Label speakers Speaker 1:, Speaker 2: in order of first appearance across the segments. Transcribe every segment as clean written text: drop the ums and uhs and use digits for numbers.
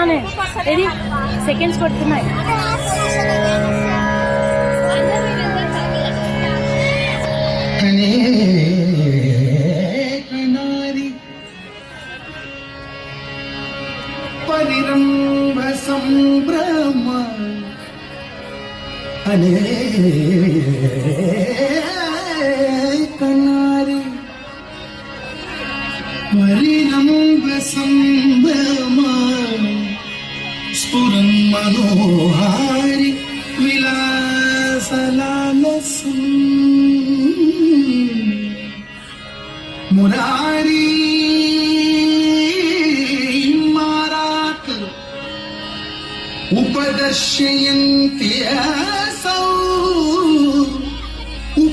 Speaker 1: ఇది సెకండ్స్ కొడుతున్నాయి.
Speaker 2: పరిరంభ సంభ్రమ కనారి పరిరంభ సంభ్రమ స్ఫురం మనోహారి విలాసలాలసం మురారి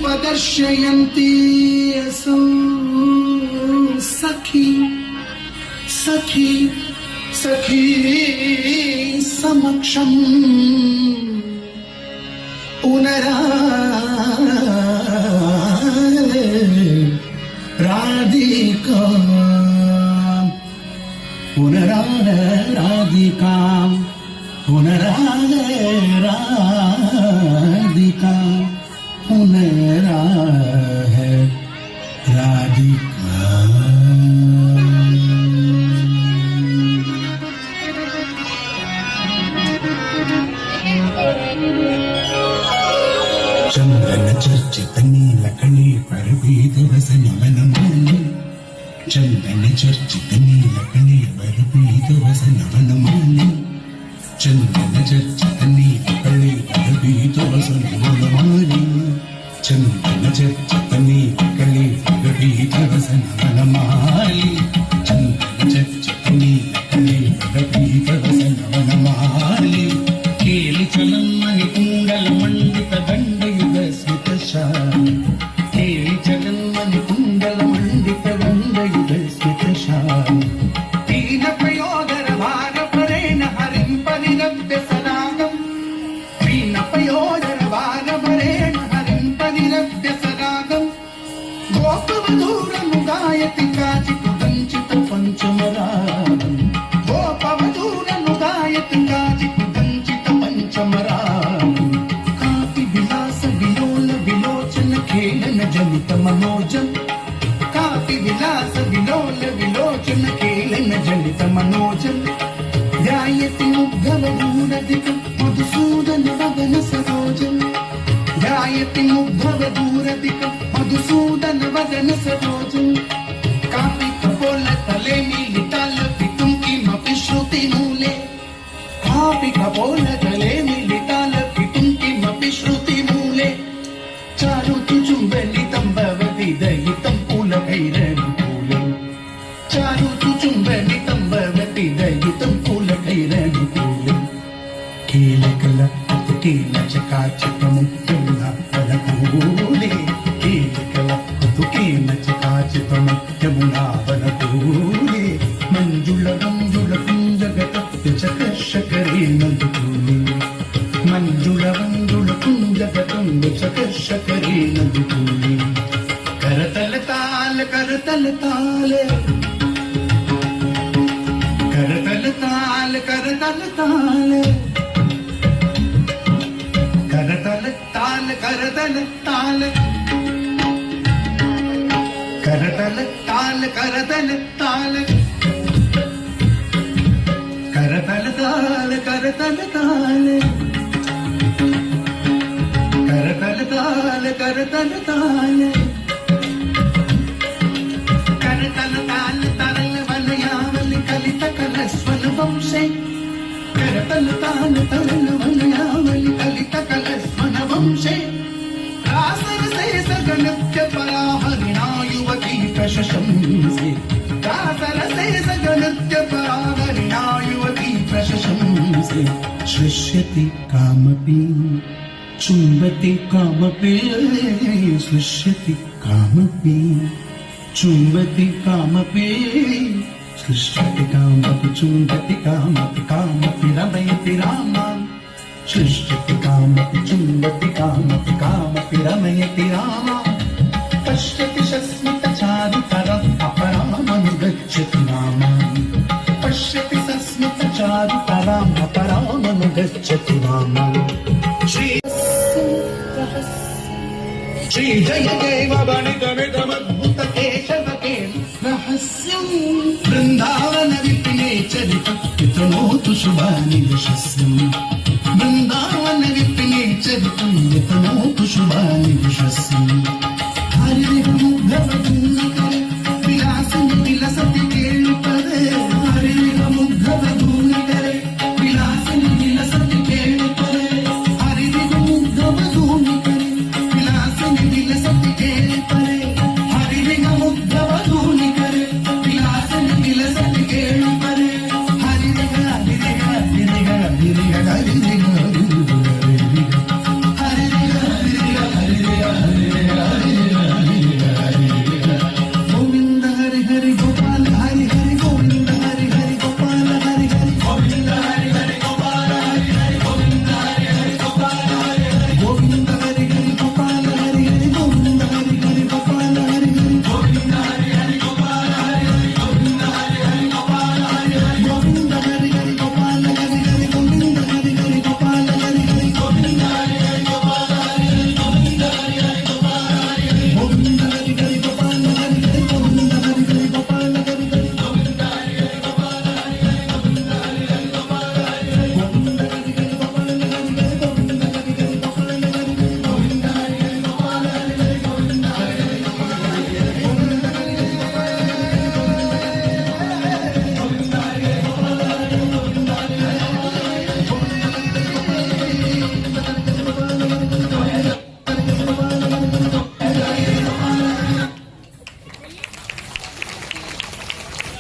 Speaker 2: ఉపదర్శయంతి అసౌ సఖీ సఖీ సఖీ సమక్షం పునరా రాధికా రాధికా పునరాధికా పునరా రాధికా చంద్రన చర్చిత నీలకణి పరిపీత వసన వనమాలి చంద్రన చర్చిత నీలకణి పరిపీత వసన వనమాలి చందన చర్చిత నీలకళి పరిపీత వసన వనమాలి చందన చర్చిత నీలకళి పరిపీత వసన వనమాలి చందన చర్చిత నీలకళి పరిపీత వసన వనమాలి కేలి చలమ్మని కుండల మండిత దండయుగ స్మిత శాలి కేలి చలమ్మని కుండల మండిత దండయుగ స్మిత శాలి దీన ప్రయోగర భాగ పరేణ హరింపని రవ్య సరాగం దీన ప్రయోగర భాగ పరేణ హరింపని రవ్య సరాగం గోపవధూరము గాయతి కాచితు దంచిత పంచమరాగం గోపవధూరము గాయతి కాచితు దంచిత పంచమరాగం కాపి విలాస విలోల విలోచన ఖేళన జనిత మనోజం కాపి విలాస విలోల విలోచన ఖేళన జనిత మనోజం ధ్యాయతి ముగ్ధవదూరధికం మధుసూదన వదన సరోజం ధ్యాయతి ముగ్ధవదూరధికం మధుసూదన వదన సరోజం కాపి కపోల తలే మిలితాల పితుం కిమపి శృతి మూలే కాపి కపోల తలే మిలితాల పితుం కిమపి శృతి మూలే చారుతు చుంబలితం భవతి దయితం పూల భైరనుకూలం చారుతు చుంబలితం భవతి దయితం పూల భైరనుకూలం కీలకల కీల చకాచకము యమున వనకూలే కీలకల కీల చకాచకము యమునా వనకూలే మంజుళ మంజుళ కుంజగత చకర్షకరే నందుకూలే మంజుళ మంజుళ కుంజగతం చకర్షకరే నందుకూలే కరతల తాల కరతల తాల కరతల తాల కరతల తాల కరతల తాల కరతల తాల కరతల తాల కరతల తాల కరతల తాల కరతల తాల కరతల తాల కరతల తాల కరతల తాల తరల వలయావలి కలిత కలస్వన వంశే కరతల తాల తరల వలయావలి కలిత కలస్వన వంశే రాసరసేస గణత్య పరాహరిణా యువతీ ప్రశంసే రాసరసేస గణత్య పరాహరిణా యువతీ ప్రశంసే సృష్యతి కామపి చుంబతి కామపి సృష్యతి కామపి చుంబతి కామపి సృష్యతి కామపి చుంబతి కామపి కామపి రమయతి రామాన్ సృష్యతి కామపి చుంబతి కామపి కామపి రమయతి రామాన్ పశ్యతి సస్మిత చారుతరం అపరామనుగచ్చతి రామాన్ పశ్యతి సస్మిత చారు गच्छति वामम् श्री जय देव गणितमिदमद्भुत केशव के रहस्यम् वृन्दावन विपिने चरितम् वितनोतु शुभानि यशस्यम् वृन्दावन विपिने चरितम् वितनोतु शुभानि यशस्यम् हरिः